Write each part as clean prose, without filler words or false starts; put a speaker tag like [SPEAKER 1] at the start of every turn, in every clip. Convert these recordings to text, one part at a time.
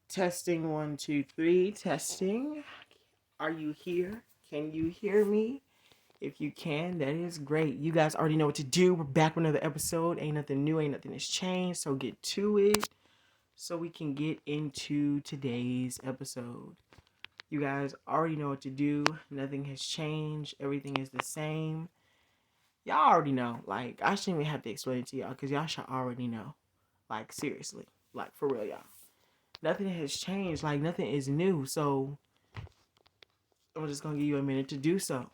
[SPEAKER 1] Testing 1, 2, 3. Testing. Are you here? Can you hear me? If you can, that is great. You guys already know what to do. We're back with another episode. Ain't nothing new, ain't nothing has changed. So get to it so we can get into today's episode. You guys already know what to do. Nothing has changed. Everything is the same. Y'all already know. Like, I shouldn't even have to explain it to y'all because y'all should already know. Like, seriously. Like, for real, y'all. Nothing has changed. Like, nothing is new. So, I'm just going to give you a minute to do so.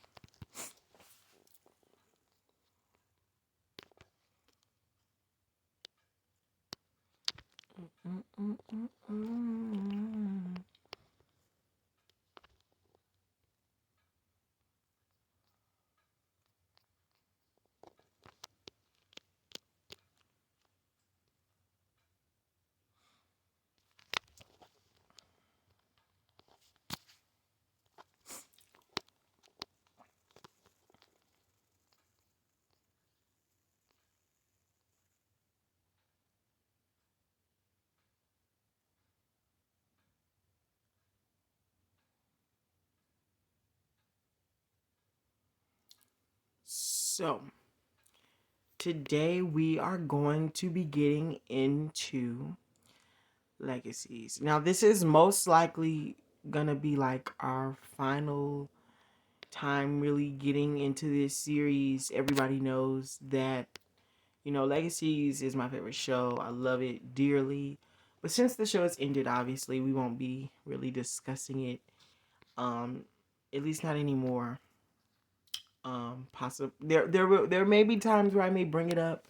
[SPEAKER 1] So, today we are going to be getting into legacies. Now, this is most likely gonna be like our final time really getting into this series. Everybody knows that, Legacies is my favorite show. I love it dearly. But since the show has ended, obviously, we won't be really discussing it. Um, at least not anymore. Possible there may be times where I may bring it up,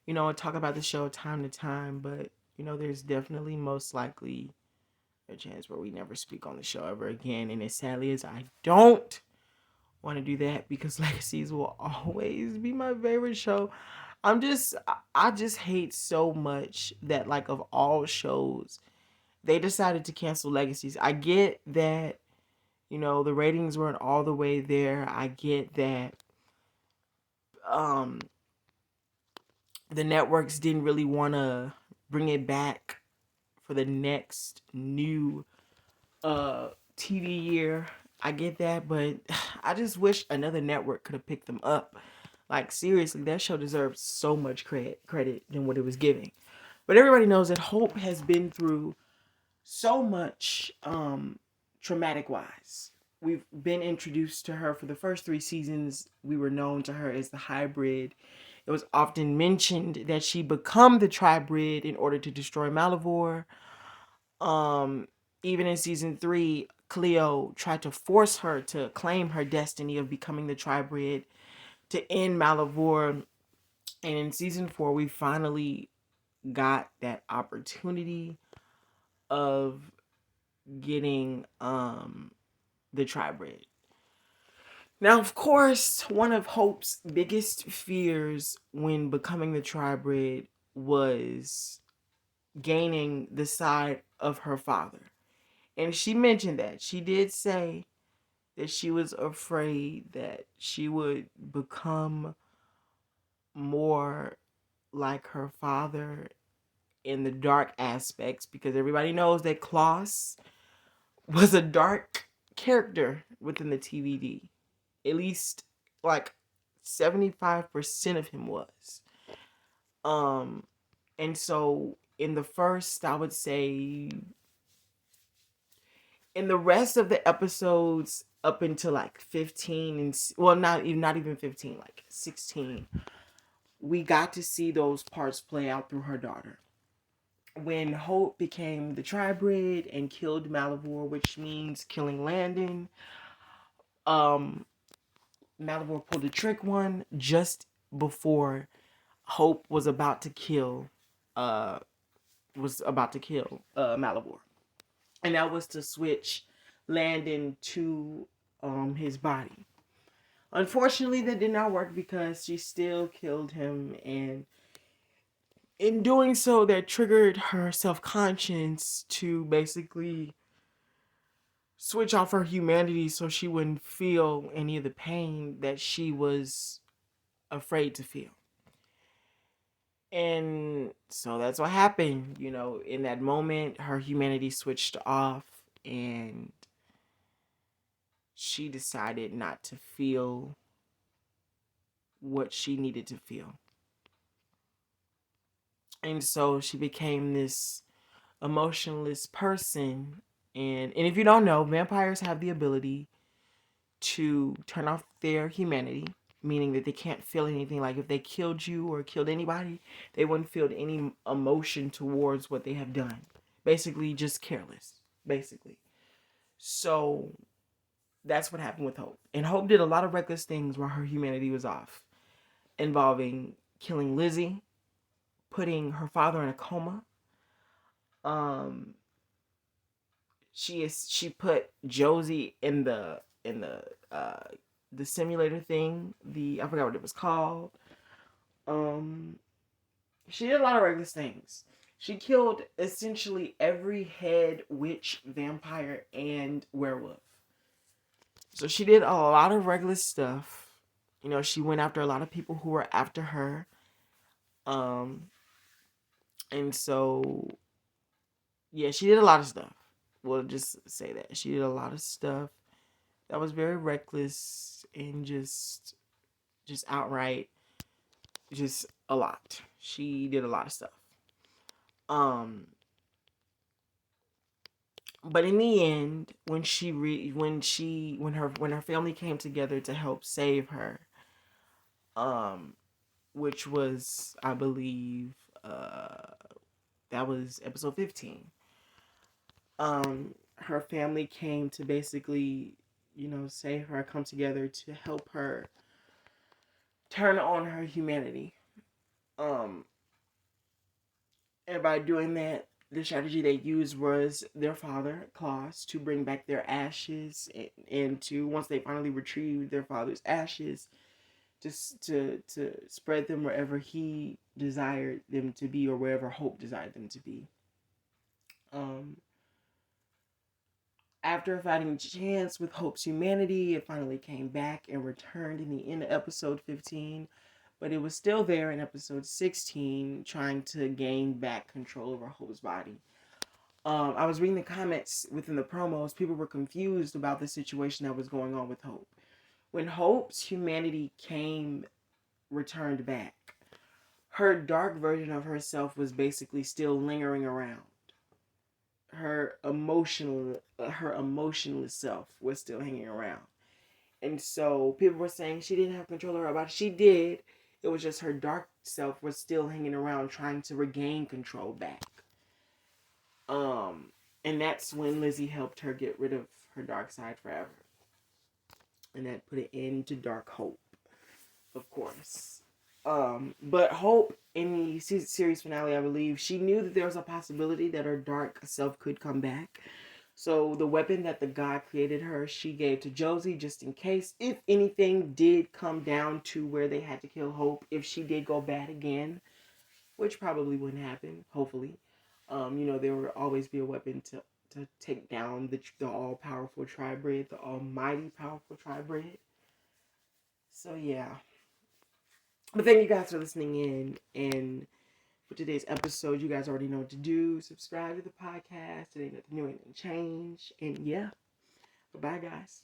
[SPEAKER 1] and talk about the show time to time, but there's definitely most likely a chance where we never speak on the show ever again. And as sadly as I don't want to do that, because Legacies will always be my favorite show. I just hate so much that, like, of all shows, they decided to cancel Legacies. I get that, the ratings weren't all the way there. I get that um the networks didn't really want to bring it back for the next new TV year. I get that, but I just wish another network could have picked them up. Like, seriously, that show deserves so much credit than what it was giving. But everybody knows that Hope has been through so much traumatic wise. We've been introduced to her for the first 3 seasons. We were known to her as the hybrid. It was often mentioned that she become the tribrid in order to destroy Malivore. Um, Even in season 3, Cleo tried to force her to claim her destiny of becoming the tribrid to end Malivore. And in season 4, we finally got that opportunity of getting the tribrid. Now, of course, one of Hope's biggest fears when becoming the tribrid was gaining the side of her father. And she mentioned that. She did say that she was afraid that she would become more like her father in the dark aspects, because everybody knows that Klaus was a dark character within the TVD. At least like 75% of him was. Um and so in the first, I would say, in the rest of the episodes up until like 15, and well, not even 15, like 16, we got to see those parts play out through her daughter. When Hope became the tribrid and killed Malivore, which means killing Landon, um Malivore pulled a trick one just before Hope uh was about to kill Malivore. And that was to switch Landon to his body. Unfortunately, that did not work because she still killed him, and in doing so, that triggered her self-conscience to basically switch off her humanity so she wouldn't feel any of the pain that she was afraid to feel. And so that's what happened. You know, in that moment, her humanity switched off and she decided not to feel what she needed to feel. And so she became this emotionless person. And if you don't know, vampires have the ability to turn off their humanity, meaning that they can't feel anything. Like if they killed you or killed anybody, they wouldn't feel any emotion towards what they have done. Basically, just careless. Basically. So that's what happened with Hope. And Hope did a lot of reckless things while her humanity was off, involving killing Lizzie, putting her father in a coma. Um, she put Josie in uh the simulator thing. I forgot what it was called. Um, she did a lot of reckless things. She killed essentially every head, witch, vampire, and werewolf. So she did a lot of reckless stuff. You know, she went after a lot of people who were after her. Um, and so yeah, she did a lot of stuff. We'll just say that she did a lot of stuff that was very reckless and just outright just a lot. She did a lot of stuff. Um, but in the end, when her family came together to help save her, um, which was I believe that was episode 15. Her family came to basically, you know, save her, come together to help her turn on her humanity. Um, and by doing that, the strategy they used was their father, Klaus, to bring back their ashes and to, once they finally retrieved their father's ashes, just to spread them wherever he desired them to be or wherever Hope desired them to be. Um, After a fighting chance with Hope's humanity, it finally came back and returned in the end of episode 15. But it was still there in episode 16, trying to gain back control over Hope's body. I was reading the comments within the promos. People were confused about the situation that was going on with Hope. When Hope's humanity returned back, her dark version of herself was basically still lingering around. Her emotionless self was still hanging around. And so people were saying she didn't have control of her body. She did. It was just her dark self was still hanging around trying to regain control back. Um, and that's when Lizzie helped her get rid of her dark side forever. And that put an end to Dark Hope, of course. But Hope in the series finale, I believe, she knew that there was a possibility that her dark self could come back. So the weapon that the god created her, she gave to Josie just in case, if anything did come down to where they had to kill Hope, if she did go bad again, which probably wouldn't happen, hopefully. You know, there will always be a weapon to take down the all-powerful Tribrid, the almighty powerful Tribrid. So yeah. But thank you guys for listening in. And for today's episode, you guys already know what to do. Subscribe to the podcast. It ain't nothing new, ain't nothing change. And yeah. Bye, guys.